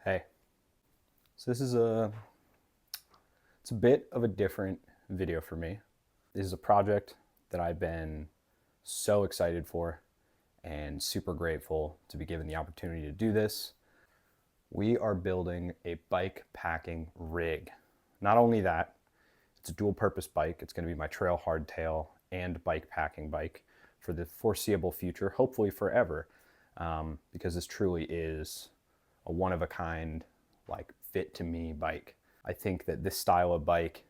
Hey, so it's a bit of a different video for me. This is a project that I've been so excited for and super grateful to be given the opportunity to do this. We are building a bike packing rig. Not only that, it's a dual purpose bike. It's going to be my trail hardtail and bike packing bike for the foreseeable future, hopefully forever, because this truly is a one of a kind, like fit to me bike. I think that this style of bike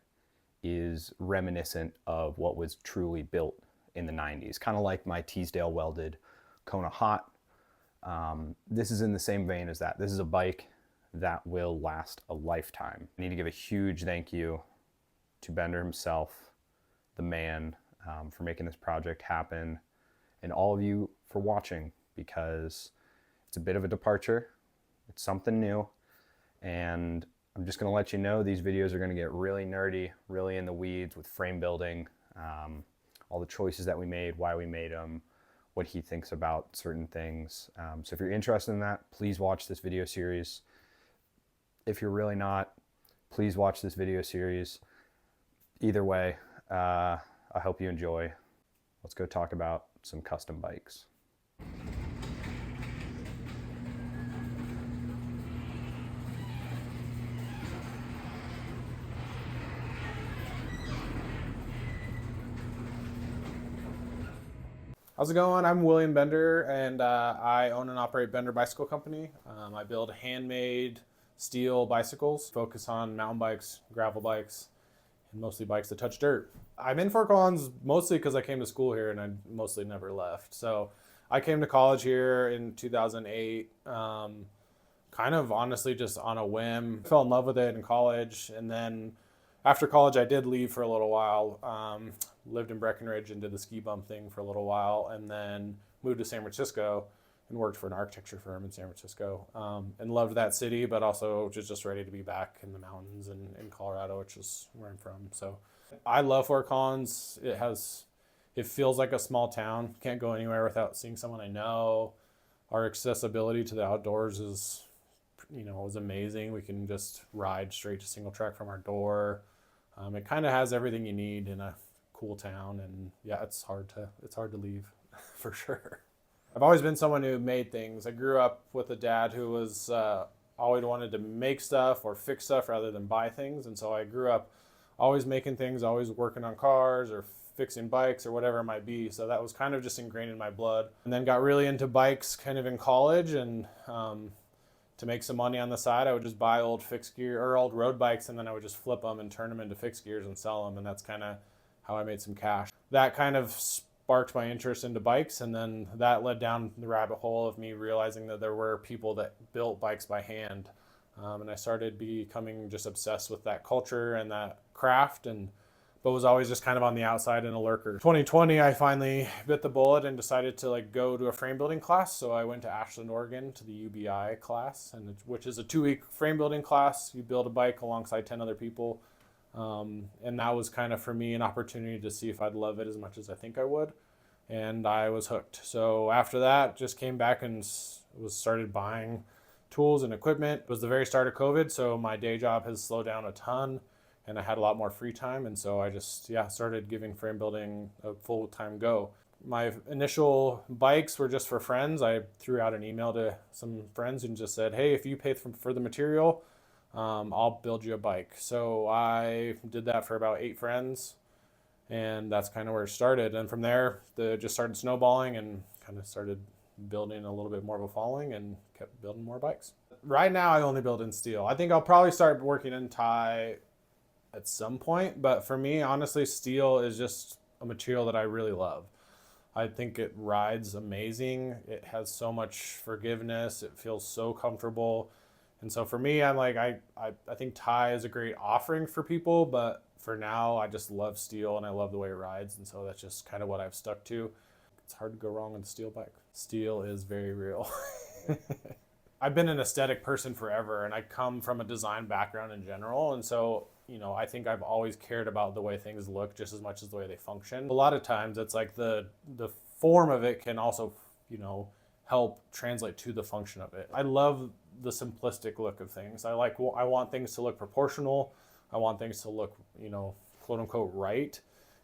is reminiscent of what was truly built in the 90s, kind of like my Teasdale welded Kona Hot. This is in the same vein as that. This is a bike that will last a lifetime. I need to give a huge thank you to Bender himself, the man, for making this project happen, and all of you for watching, because it's a bit of a departure. It's something new, and I'm just going to let you know these videos are going to get really nerdy, really in the weeds with frame building, all the choices that we made, why we made them, what he thinks about certain things. So if you're interested in that, please watch this video series. If you're really not, please watch this video series. Either way, I hope you enjoy. Let's go talk about some custom bikes. How's it going? I'm William Bender, and I own and operate Bender Bicycle Company. I build handmade steel bicycles, focus on mountain bikes, gravel bikes, and mostly bikes that touch dirt. I'm in Fort Collins mostly because I came to school here and I mostly never left. So I came to college here in 2008, kind of honestly just on a whim. Fell in love with it in college, and then after college I did leave for a little while. Lived in Breckenridge and did the ski bum thing for a little while, and then moved to San Francisco and worked for an architecture firm in San Francisco, and loved that city, but also just ready to be back in the mountains and in Colorado, which is where I'm from. So I love Fort Collins. It feels like a small town. Can't go anywhere without seeing someone I know. Our accessibility to the outdoors is amazing. We can just ride straight to single track from our door. It kind of has everything you need in a cool town, and yeah, it's hard to leave for sure. I've always been someone who made things. I grew up with a dad who was always wanted to make stuff or fix stuff rather than buy things, and so I grew up always making things, always working on cars or fixing bikes or whatever it might be. So that was kind of just ingrained in my blood. And then got really into bikes kind of in college, and to make some money on the side, I would just buy old fixed gear or old road bikes, and then I would just flip them and turn them into fixed gears and sell them, and that's kind of how I made some cash. That kind of sparked my interest into bikes, and then that led down the rabbit hole of me realizing that there were people that built bikes by hand, and I started becoming just obsessed with that culture and that craft, but was always just kind of on the outside and a lurker. 2020, I finally bit the bullet and decided to go to a frame building class. So I went to Ashland, Oregon to the UBI class, which is a 2-week frame building class. You build a bike alongside 10 other people. And that was kind of for me an opportunity to see if I'd love it as much as I think I would. And I was hooked. So after that, just came back and started buying tools and equipment. It was the very start of COVID, so my day job has slowed down a ton, and I had a lot more free time, and so I just started giving frame building a full-time go. My initial bikes were just for friends. I threw out an email to some friends and just said, hey, if you pay for the material, I'll build you a bike. So I did that for about 8 friends, and that's kind of where it started. And from there, just started snowballing and kind of started building a little bit more of a following and kept building more bikes. Right now, I only build in steel. I think I'll probably start working in tie at some point, but for me, honestly, steel is just a material that I really love. I think it rides amazing. It has so much forgiveness. It feels so comfortable. And so for me, I'm like, I think tie is a great offering for people, but for now, I just love steel and I love the way it rides. And so that's just kind of what I've stuck to. It's hard to go wrong with a steel bike. Steel is very real. I've been an aesthetic person forever, and I come from a design background in general. And so, I think I've always cared about the way things look just as much as the way they function. A lot of times it's like the form of it can also, help translate to the function of it. I love the simplistic look of things. I want things to look proportional. I want things to look, quote unquote right.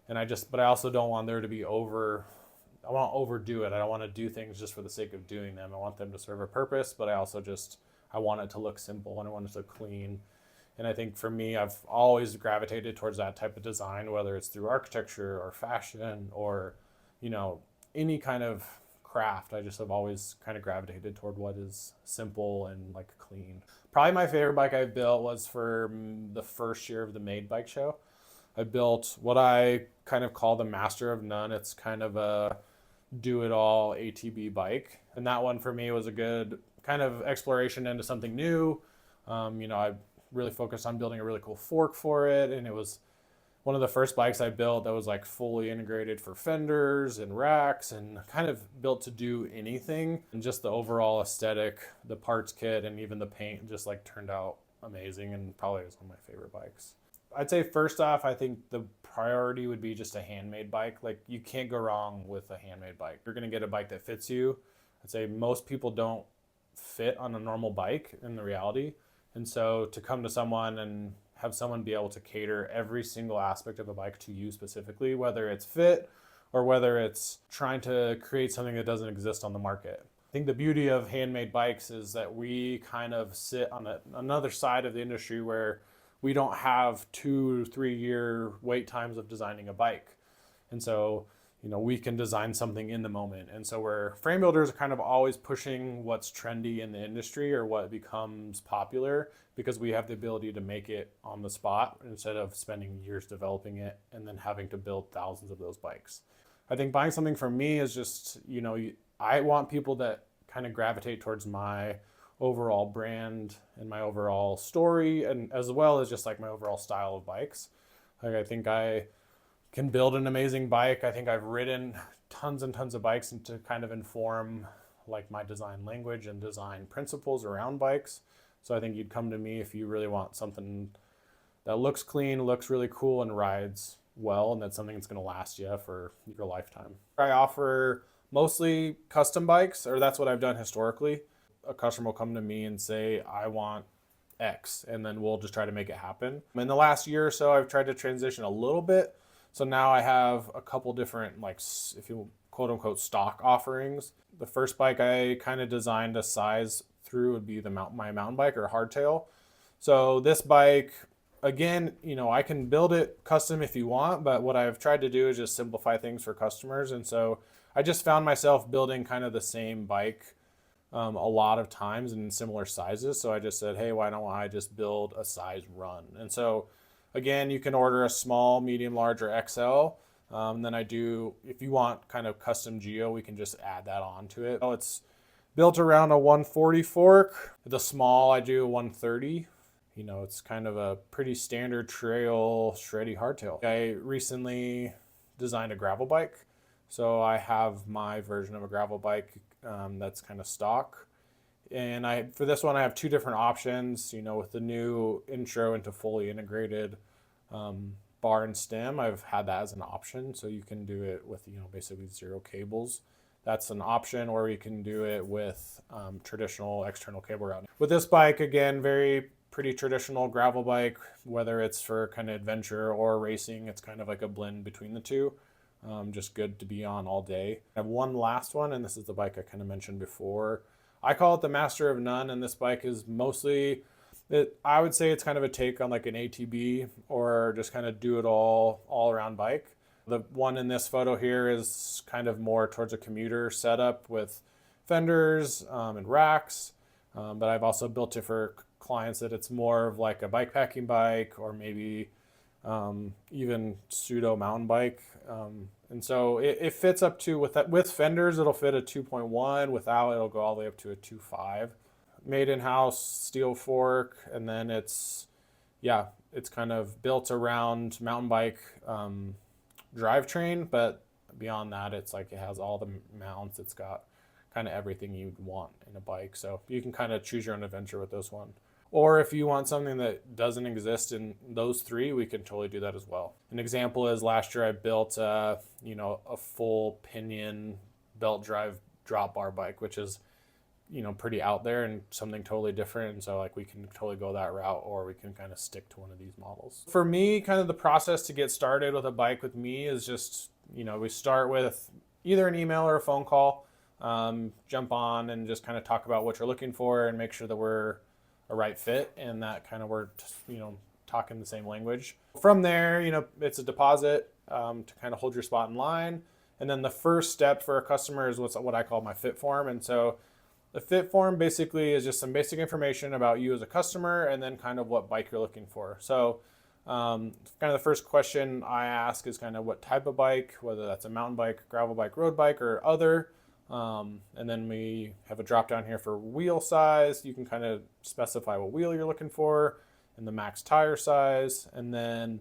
But I also don't want there to be I want to overdo it. I don't want to do things just for the sake of doing them. I want them to serve a purpose, but I want it to look simple and I want it to look clean. And I think for me, I've always gravitated towards that type of design, whether it's through architecture or fashion or, any kind of craft. I just have always kind of gravitated toward what is simple and like clean. Probably my favorite bike I built was for the first year of the Made Bike Show. I built what I kind of call the Master of None. It's kind of a do-it-all ATB bike. And that one for me was a good kind of exploration into something new. I really focused on building a really cool fork for it. And it was one of the first bikes I built that was like fully integrated for fenders and racks and kind of built to do anything. And just the overall aesthetic, the parts kit, and even the paint just like turned out amazing and probably was one of my favorite bikes. I'd say first off, I think the priority would be just a handmade bike. Like you can't go wrong with a handmade bike. You're gonna get a bike that fits you. I'd say most people don't fit on a normal bike in the reality. And so to come to someone and have someone be able to cater every single aspect of a bike to you specifically, whether it's fit or whether it's trying to create something that doesn't exist on the market. I think the beauty of handmade bikes is that we kind of sit on another side of the industry where we don't have 2-3 year wait times of designing a bike. And so, we can design something in the moment. And so where frame builders are kind of always pushing what's trendy in the industry or what becomes popular because we have the ability to make it on the spot instead of spending years developing it and then having to build thousands of those bikes. I think buying something from me is just, I want people that kind of gravitate towards my overall brand and my overall story, and as well as just like my overall style of bikes. Like I think I can build an amazing bike. I think I've ridden tons and tons of bikes and to kind of inform like my design language and design principles around bikes. So I think you'd come to me if you really want something that looks clean, looks really cool, and rides well, and that's something that's going to last you for your lifetime. I offer mostly custom bikes, or that's what I've done historically. A customer will come to me and say, I want X, and then we'll just try to make it happen. In the last year or so, I've tried to transition a little bit. So now I have a couple different, like, if you quote unquote, stock offerings. The first bike I kind of designed a size through would be my mountain bike or hardtail. So this bike, again, I can build it custom if you want, but what I've tried to do is just simplify things for customers. And so I just found myself building kind of the same bike a lot of times in similar sizes. So I just said, hey, why don't I just build a size run? And so again, you can order a small, medium, large, or XL. Then if you want kind of custom geo, we can just add that onto it. It's built around a 140 fork. The small, I do a 130. It's kind of a pretty standard trail shreddy hardtail. I recently designed a gravel bike. So I have my version of a gravel bike that's kind of stock. And for this one, I have two different options. With the new intro into fully integrated bar and stem, I've had that as an option. So you can do it with, basically 0 cables. That's an option, or you can do it with traditional external cable routing. With this bike, again, pretty traditional gravel bike, whether it's for kind of adventure or racing, it's kind of like a blend between the two. Just good to be on all day. I have one last one, and this is the bike I kind of mentioned before. I call it the Master of None, and this bike is mostly, I would say it's kind of a take on like an ATB or just kind of do it all around bike. The one in this photo here is kind of more towards a commuter setup with fenders and racks, but I've also built it for clients that it's more of like a bike packing bike or maybe even pseudo mountain bike. And so it fits up to, with fenders, it'll fit a 2.1. Without, it'll go all the way up to a 2.5. Made in-house steel fork, and then it's kind of built around mountain bike drivetrain, but beyond that, it's like it has all the mounts. It's got kind of everything you'd want in a bike. So you can kind of choose your own adventure with this one. Or if you want something that doesn't exist in those three, we can totally do that as well. An example is last year I built a full pinion belt drive drop bar bike, which is pretty out there and something totally different. And so like we can totally go that route, or we can kind of stick to one of these models. For me, kind of the process to get started with a bike with me is just, we start with either an email or a phone call, jump on and just kind of talk about what you're looking for and make sure that we're a right fit and that kind of we're, talking the same language. From there, it's a deposit to kind of hold your spot in line. And then the first step for a customer is what I call my fit form. And so the fit form basically is just some basic information about you as a customer and then kind of what bike you're looking for. So kind of the first question I ask is kind of what type of bike, whether that's a mountain bike, gravel bike, road bike, or other. And then we have a drop down here for wheel size. You can kind of specify what wheel you're looking for and the max tire size. And then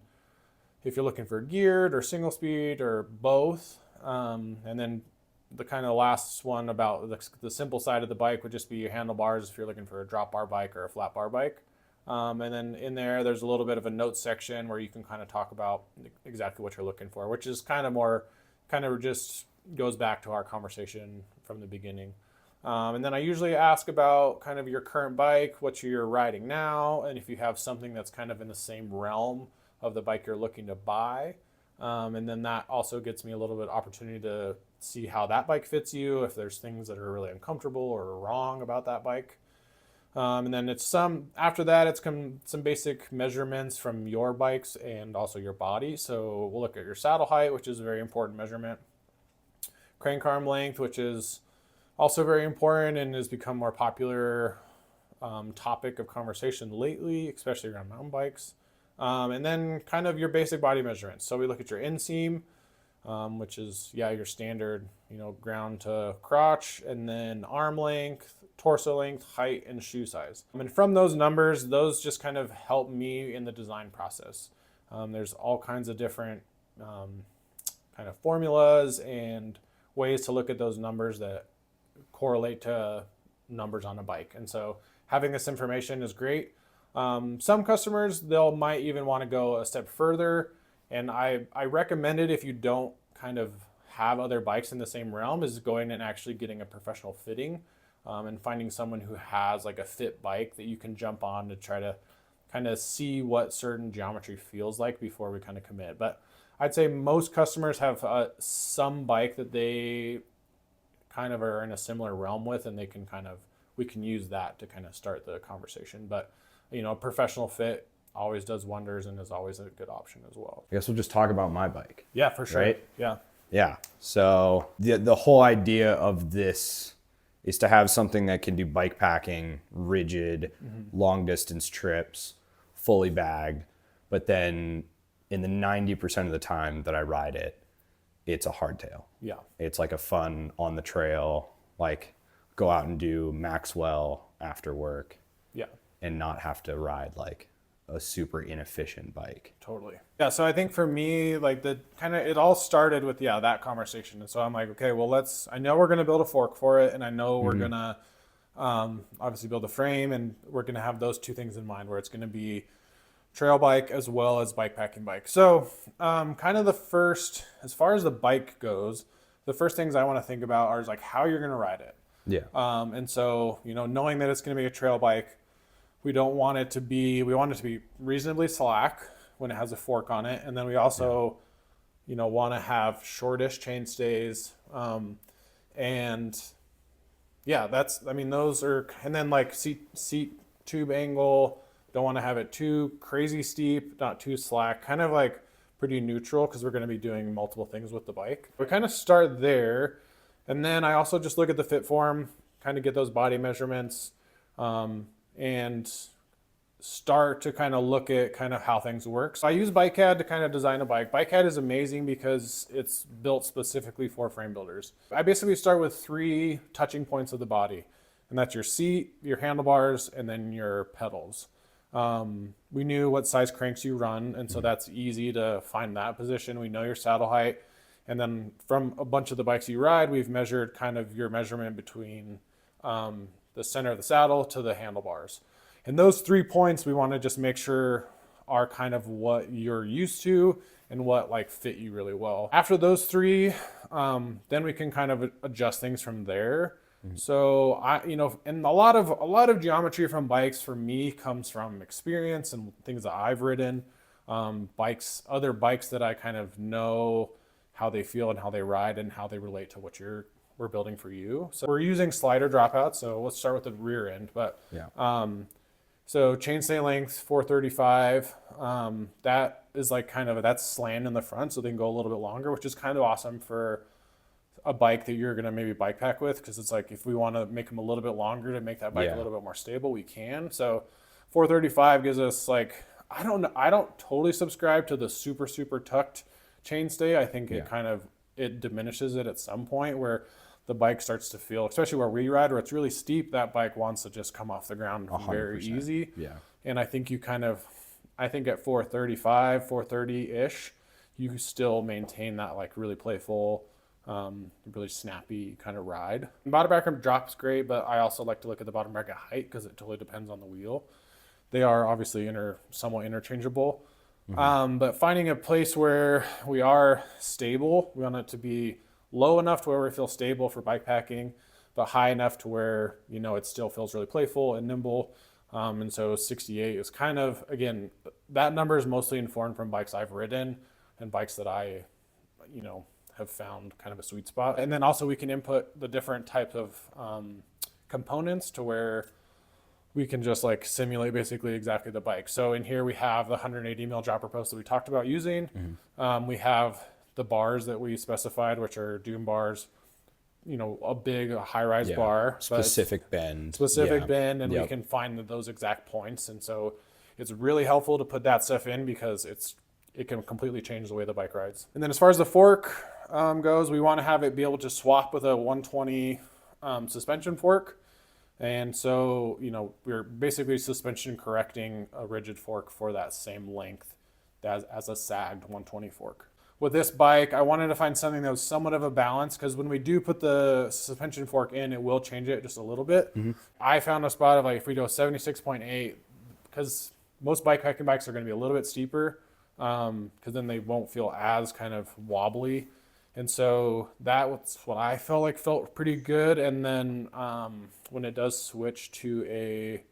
if you're looking for geared or single speed or both, and then the kind of last one about the simple side of the bike would just be your handlebars if you're looking for a drop bar bike or a flat bar bike. And then in there's a little bit of a notes section where you can kind of talk about exactly what you're looking for, which is kind of just goes back to our conversation from the beginning. And then I usually ask about kind of your current bike, what you're riding now, and if you have something that's kind of in the same realm of the bike you're looking to buy. And then that also gets me a little bit opportunity to see how that bike fits you, if there's things that are really uncomfortable or wrong about that bike. And then after that, it's some basic measurements from your bikes and also your body. So we'll look at your saddle height, which is a very important measurement. Crank arm length, which is also very important and has become more popular topic of conversation lately, especially around mountain bikes. And then kind of your basic body measurements. So we look at your inseam, which is, your standard, ground to crotch, and then arm length, torso length, height, and shoe size. And from those numbers, those just kind of help me in the design process. There's all kinds of different kind of formulas and ways to look at those numbers that correlate to numbers on a bike. And so having this information is great. Some customers, might even want to go a step further. And I recommend it if you don't kind of have other bikes in the same realm, is going and actually getting a professional fitting and finding someone who has like a fit bike that you can jump on to try to kind of see what certain geometry feels like before we kind of commit. But I'd say most customers have some bike that they kind of are in a similar realm with, and we can use that to kind of start the conversation. But professional fit always does wonders and is always a good option as well. I guess we'll just talk about my bike. Yeah, for sure. Right? Yeah. So the whole idea of this is to have something that can do bike packing, rigid, long distance trips, fully bagged, but then in the 90% of the time that I ride it, it's a hardtail. Yeah. It's like a fun on the trail, like go out and do Maxwell after work. Yeah. And not have to ride like a super inefficient bike. Totally. Yeah. So I think for me, like it all started with, that conversation. And so I'm like, okay, well, I know we're going to build a fork for it. And I know we're going to obviously build a frame, and we're going to have those two things in mind, where it's going to be trail bike as well as bike packing bike. So kind of as far as the bike goes, the first things I want to think about are like how you're going to ride it. Yeah. And so, knowing that it's going to be a trail bike, we want it to be reasonably slack when it has a fork on it. And then we also, want to have shortish chain stays. Those are, and then like seat tube angle, don't want to have it too crazy steep, not too slack, kind of like pretty neutral, because we're going to be doing multiple things with the bike. We kind of start there. And then I also just look at the fit form, kind of get those body measurements, and start to kind of look at kind of how things work. So I use BikeCAD to kind of design a bike. BikeCAD is amazing because it's built specifically for frame builders. I basically start with 3 touching points of the body, and that's your seat, your handlebars, and then your pedals. We knew what size cranks you run, and so that's easy to find that position. We know your saddle height. And then from a bunch of the bikes you ride, we've measured kind of your measurement between the center of the saddle to the handlebars. And those 3 points we want to just make sure are kind of what you're used to and what like fit you really well. After those 3, then we can kind of adjust things from there. So and a lot of geometry from bikes for me comes from experience and things that I've ridden. Other bikes that I kind of know how they feel and how they ride and how they relate to what we're building for you. So we're using slider dropouts. So let's start with the rear end. But so chainstay length 435. That is like that's slant in the front, so they can go a little bit longer, which is kind of awesome for a bike that you're gonna maybe bike pack with, because it's like if we want to make them a little bit longer to make that bike a little bit more stable, we can. So 435 gives us like, I don't totally subscribe to the super tucked chainstay. I think it diminishes it at some point where the bike starts to feel, especially where we ride, where it's really steep, that bike wants to just come off the ground 100%. Very easy. Yeah. And I think I think at 435, 430-ish, you still maintain that like really playful, really snappy kind of ride. Bottom bracket drop's great, but I also like to look at the bottom bracket height because it totally depends on the wheel. They are obviously somewhat interchangeable. But finding a place where we are stable, we want it to be low enough to where we feel stable for bike packing, but high enough to where, it still feels really playful and nimble. And so 68 is kind of, again, that number is mostly informed from bikes I've ridden and bikes that I, have found kind of a sweet spot. And then also we can input the different types of components to where we can just like simulate basically exactly the bike. So in here we have the 180 mil dropper post that we talked about using. We have the bars that we specified, which are Doom bars, a high-rise bar. Specific bend. Bend, and we can find those exact points. And so it's really helpful to put that stuff in because it can completely change the way the bike rides. And then as far as the fork goes, we want to have it be able to swap with a 120 suspension fork. And so, we're basically suspension correcting a rigid fork for that same length as a sagged 120 fork. With this bike, I wanted to find something that was somewhat of a balance, because when we do put the suspension fork in, it will change it just a little bit. I found a spot of like, if we go 76.8, because most bike packing bikes are going to be a little bit steeper, because then they won't feel as kind of wobbly. And so that was what I felt pretty good. And then when it does switch to a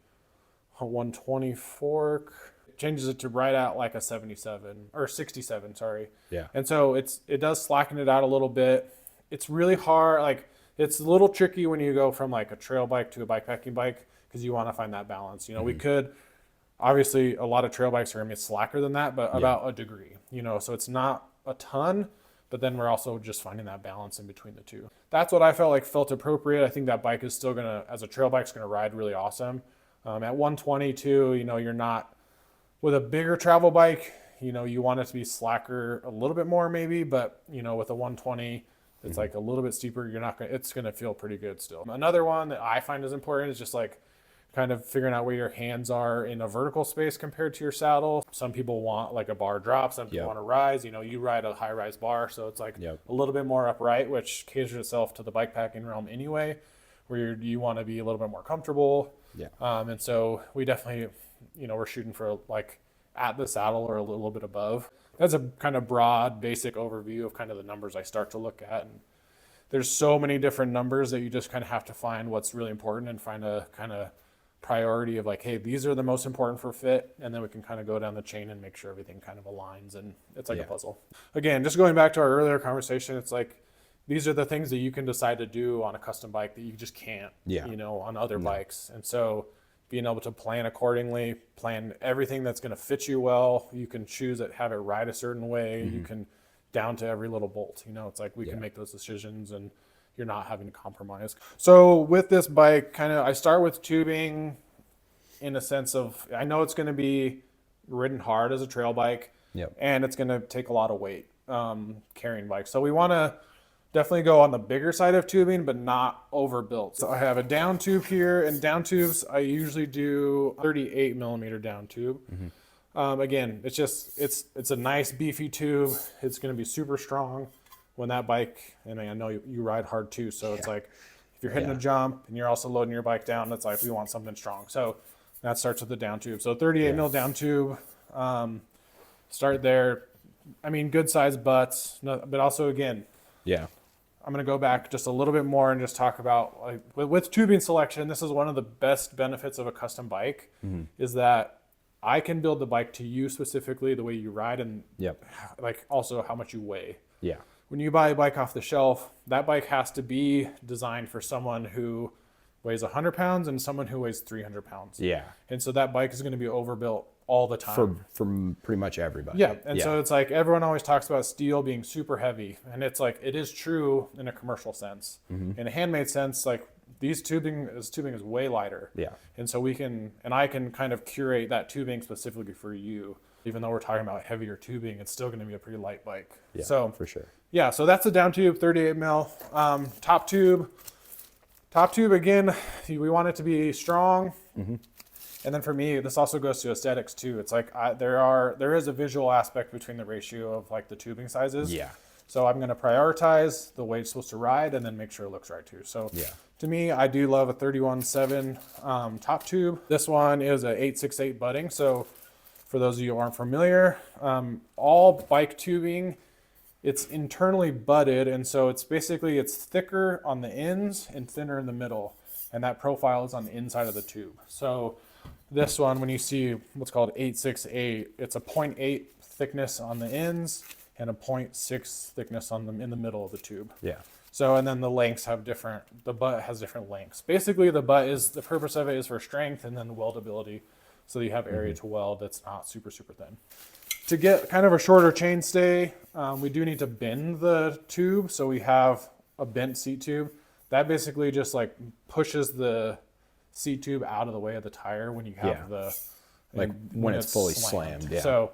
120 fork, it changes it to right at like a 77 or 67, sorry. Yeah. And so it does slacken it out a little bit. It's really hard. Like, it's a little tricky when you go from like a trail bike to a bike packing bike, because you want to find that balance. We could, obviously a lot of trail bikes are going to be slacker than that, but about a degree, so it's not a ton. But then we're also just finding that balance in between the two. That's what I felt appropriate. I think that bike is still as a trail bike's gonna ride really awesome. At 122, you're not, with a bigger travel bike, you want it to be slacker a little bit more maybe, but with a 120, it's like a little bit steeper. It's gonna feel pretty good still. Another one that I find is important is just like kind of figuring out where your hands are in a vertical space compared to your saddle. Some people want like a bar drop, some people want to rise. You ride a high rise bar, so it's like a little bit more upright, which caters itself to the bike packing realm anyway, where you want to be a little bit more comfortable. And so we definitely, we're shooting for like at the saddle or a little bit above. That's a kind of broad, basic overview of kind of the numbers I start to look at. And there's so many different numbers that you just kind of have to find what's really important and find a kind of priority of like, hey, these are the most important for fit, and then we can kind of go down the chain and make sure everything kind of aligns, and it's like a puzzle. Again, just going back to our earlier conversation, it's like these are the things that you can decide to do on a custom bike that you just can't on other bikes. And so being able to plan accordingly, plan everything that's going to fit you well, you can choose it, have it ride a certain way, you can down to every little bolt. It's like we can make those decisions, and you're not having to compromise. So with this bike, I start with tubing in a sense of, I know it's going to be ridden hard as a trail bike, and it's going to take a lot of weight carrying bikes. So we want to definitely go on the bigger side of tubing, but not overbuilt. So I have a down tube here, and down tubes, I usually do 38 millimeter down tube. Again, it's a nice beefy tube. It's going to be super strong. When that bike, and I know you ride hard too, so it's like if you're hitting a jump and you're also loading your bike down, it's like we want something strong. So that starts with the down tube. So 38 mil down tube, start there. I mean, good size butts, but also again, I'm going to go back just a little bit more and just talk about like with tubing selection. This is one of the best benefits of a custom bike is that I can build the bike to you specifically, the way you ride, and like also how much you weigh. Yeah. When you buy a bike off the shelf, that bike has to be designed for someone who weighs 100 pounds and someone who weighs 300 pounds. Yeah. And so that bike is going to be overbuilt all the time. For pretty much everybody. Yeah. And so it's like everyone always talks about steel being super heavy. And it's like, it is true in a commercial sense. In a handmade sense, like this tubing is way lighter. Yeah. And so I can kind of curate that tubing specifically for you. Even though we're talking about heavier tubing, it's still going to be a pretty light bike. Yeah, so for sure. Yeah, so that's the down tube, 38 mil. Top tube, again, we want it to be strong. And then for me, this also goes to aesthetics too. It's like there is a visual aspect between the ratio of like the tubing sizes. Yeah. So I'm going to prioritize the way it's supposed to ride and then make sure it looks right too. So to me, I do love a 31.7 top tube. This one is a 868 butting. So for those of you who aren't familiar, all bike tubing, it's internally butted, and so it's thicker on the ends and thinner in the middle, and that profile is on the inside of the tube. So this one, when you see what's called 868, it's a 0.8 thickness on the ends and a 0.6 thickness in the middle of the tube. Yeah. So, and then the lengths the butt has different lengths. Basically, the purpose of it is for strength and then weldability, so you have area to weld that's not super, super thin. To get kind of a shorter chain stay, we do need to bend the tube. So we have a bent seat tube. That basically just like pushes the seat tube out of the way of the tire when you have when it's fully slammed. Yeah. So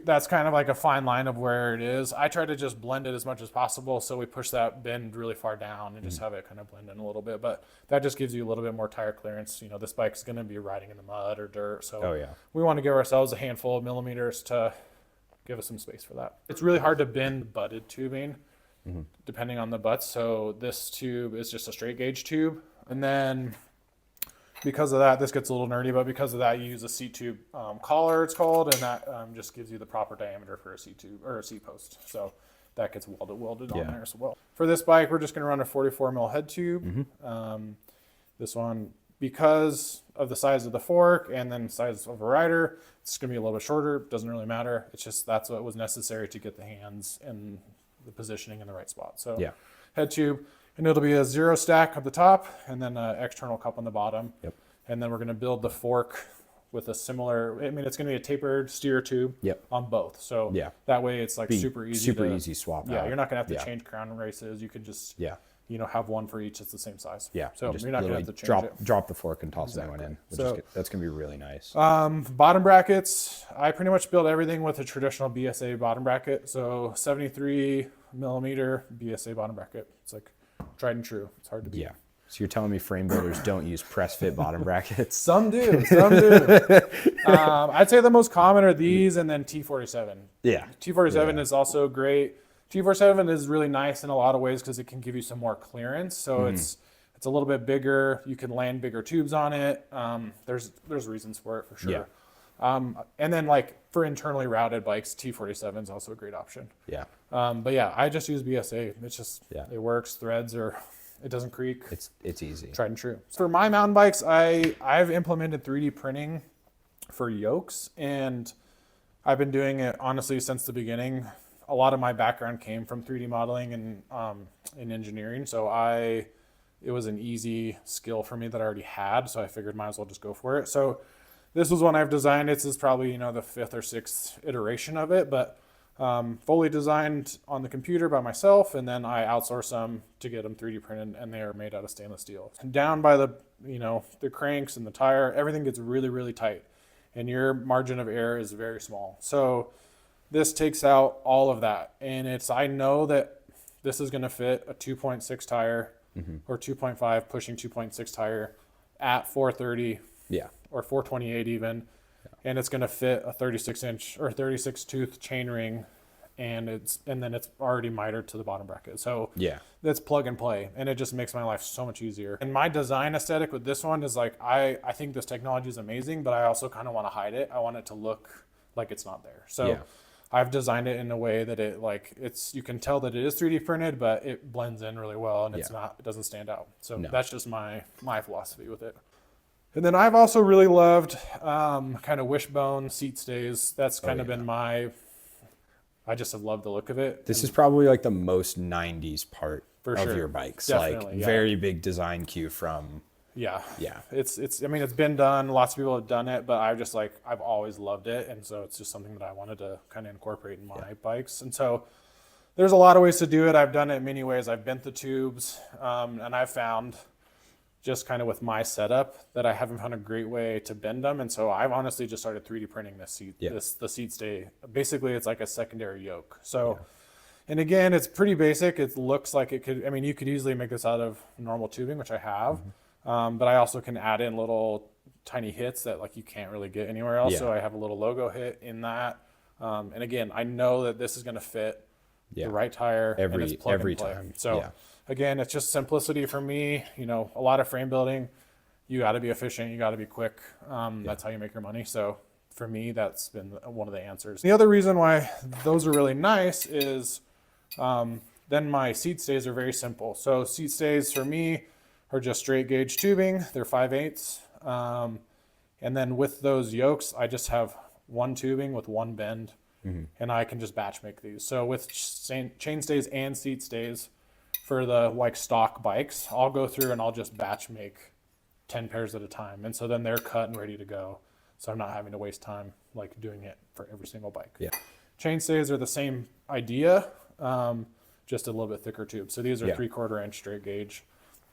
that's kind of like a fine line of where it is. I try to just blend it as much as possible. So we push that bend really far down and just have it kind of blend in a little bit. But that just gives you a little bit more tire clearance. You know, this bike's going to be riding in the mud or dirt. So we want to give ourselves a handful of millimeters to give us some space for that. It's really hard to bend butted tubing depending on the butts. So this tube is just a straight gauge tube. And then because of that, this gets a little nerdy, but because of that, you use a seat tube collar, it's called, and that just gives you the proper diameter for a seat tube or a seat post. So that gets welded on there as well. For this bike, we're just going to run a 44 mil head tube. This one, because of the size of the fork and then size of a rider, it's going to be a little bit shorter. Doesn't really matter. It's just that's what was necessary to get the hands and the positioning in the right spot. So head tube. And it'll be a 0 stack at the top and then an external cup on the bottom. And then we're going to build the fork with a similar, it's going to be a tapered steer tube on both. So that way it's like super easy swap out. You're not going to have to change crown races. You can just, have one for each that's the same size. So you're not going to have to change drop the fork and toss that one in. That's going to be really nice. Bottom brackets, I pretty much build everything with a traditional BSA bottom bracket. So 73 millimeter BSA bottom bracket. It's like tried and true. It's hard to beat. So you're telling me frame builders don't use press fit bottom brackets? Some do. I'd say the most common are these and then T47. T47 is also great. T47 is really nice in a lot of ways because it can give you some more clearance. So it's a little bit bigger. You can land bigger tubes on it. There's reasons for it for sure. And then like for internally routed bikes, T47 is also a great option. But I just use BSA. It's just it works. Threads it doesn't creak. It's easy. Tried and true. For my mountain bikes, I've implemented 3D printing for yokes, and I've been doing it honestly since the beginning. A lot of my background came from 3D modeling and in engineering, so it was an easy skill for me that I already had. So I figured might as well just go for it. So this was one I've designed. This is probably the 5th or 6th iteration of it, but fully designed on the computer by myself, and then I outsource them to get them 3D printed, and they are made out of stainless steel. And down by the cranks and the tire, everything gets really, really tight, and your margin of error is very small. So this takes out all of that, and I know that this is going to fit a 2.6 tire or 2.5 pushing 2.6 tire at 430 or 428 even. And it's going to fit a 36-inch or 36-tooth chain ring, and then it's already mitered to the bottom bracket. So that's plug and play, and it just makes my life so much easier. And my design aesthetic with this one is like I think this technology is amazing, but I also kind of want to hide it. I want it to look like it's not there. So I've designed it in a way that you can tell that it is 3D printed, but it blends in really well and it doesn't stand out. So that's just my philosophy with it. And then I've also really loved kind of wishbone seat stays. That's kind of been I just have loved the look of it. This is probably like the most 90s part of sure. your bikes. Definitely, like very big design cue from. Yeah. Yeah. I mean, it's been done. Lots of people have done it, but I've always loved it. And so it's just something that I wanted to kind of incorporate in my bikes. And so there's a lot of ways to do it. I've done it in many ways. I've bent the tubes, and I've found just kind of with my setup that I haven't found a great way to bend them. And so I've honestly just started 3D printing this seat, the seat stay. Basically, it's like a secondary yoke. So, and again, it's pretty basic. It looks like it could, I mean, you could easily make this out of normal tubing, which I have. But I also can add in little tiny hits that like you can't really get anywhere else. So I have a little logo hit in that. And again, I know that this is going to fit the right tire and it's plug and play. Time. So again, it's just simplicity for me. You know, a lot of frame building, you got to be efficient, you got to be quick. That's how you make your money. So for me, that's been one of the answers. The other reason why those are really nice is then my seat stays are very simple. So seat stays for me are just straight gauge tubing. They're 5/8. And then with those yokes, I just have one tubing with one bend, and I can just batch make these. So with chain stays and seat stays for the like stock bikes, I'll go through and I'll just batch make 10 pairs at a time. And so then they're cut and ready to go. So I'm not having to waste time like doing it for every single bike. Yeah. Chain stays are the same idea, just a little bit thicker tube. So these are 3/4 inch straight gauge.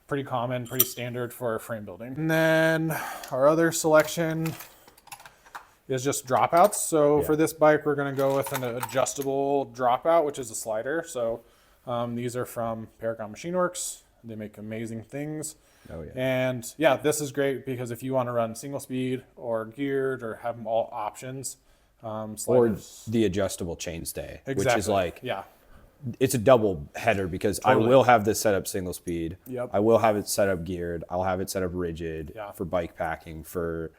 Pretty common, pretty standard for frame building. And then our other selection is just dropouts. So for this bike, we're gonna go with an adjustable dropout, which is a slider. So these are from Paragon Machine Works. They make amazing things. Oh yeah. And yeah, this is great because if you want to run single speed or geared or have them all options, sliders. Or the adjustable chainstay, which is like, it's a double header because I will have this set up single speed. I will have it set up geared. I'll have it set up rigid for bike packing, for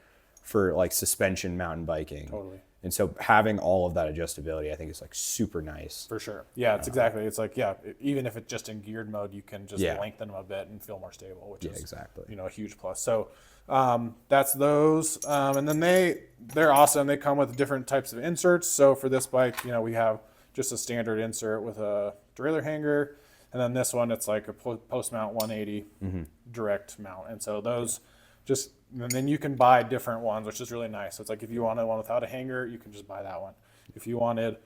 like suspension mountain biking. And so having all of that adjustability, I think is like super nice. For sure. Yeah, it's exactly. It's like, even if it's just in geared mode, you can just lengthen them a bit and feel more stable, which is exactly, you know, a huge plus. So that's those. And then they're awesome. They come with different types of inserts. So for this bike, you know, we have just a standard insert with a derailleur hanger. And then this one, it's like a post mount 180 direct mount. And so those and then you can buy different ones, which is really nice. So it's like if you wanted one without a hanger, you can just buy that one. If you wanted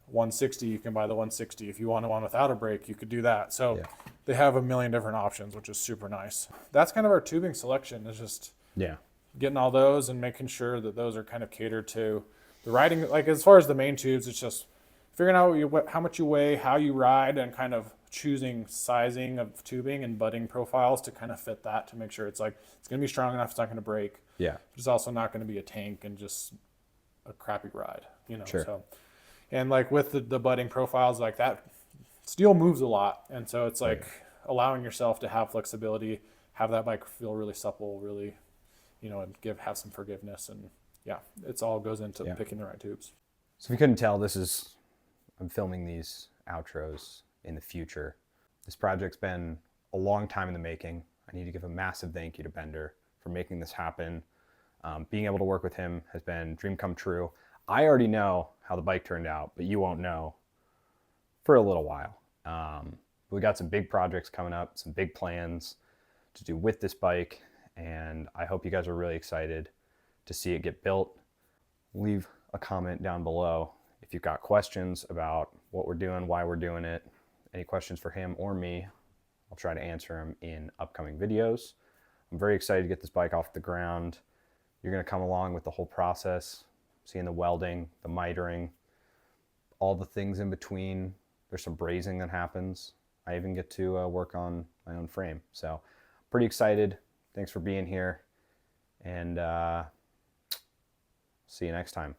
160, you can buy the 160. If you wanted one without a brake, you could do that. So they have a million different options, which is super nice. That's kind of our tubing selection, is just getting all those and making sure that those are kind of catered to the riding. Like as far as the main tubes, it's just figuring out how much you weigh, how you ride, and kind of choosing sizing of tubing and butting profiles to kind of fit that, to make sure it's like it's going to be strong enough, it's not going to break. But it's also not going to be a tank and just a crappy ride, you know. So, and like with the butting profiles like that, steel moves a lot, and so it's like allowing yourself to have flexibility, have that bike feel really supple, really, you know, and have some forgiveness, and it's all goes into picking the right tubes. So if you couldn't tell, I'm filming these outros in the future. This project's been a long time in the making. I need to give a massive thank you to Bender for making this happen. Being able to work with him has been a dream come true. I already know how the bike turned out, but you won't know for a little while. We got some big projects coming up, some big plans to do with this bike, and I hope you guys are really excited to see it get built. Leave a comment down below if you've got questions about what we're doing, why we're doing it, any questions for him or me. I'll try to answer them in upcoming videos. I'm very excited to get this bike off the ground. You're going to come along with the whole process, seeing the welding, the mitering, all the things in between. There's some brazing that happens. I even get to work on my own frame. So pretty excited. Thanks for being here, and see you next time.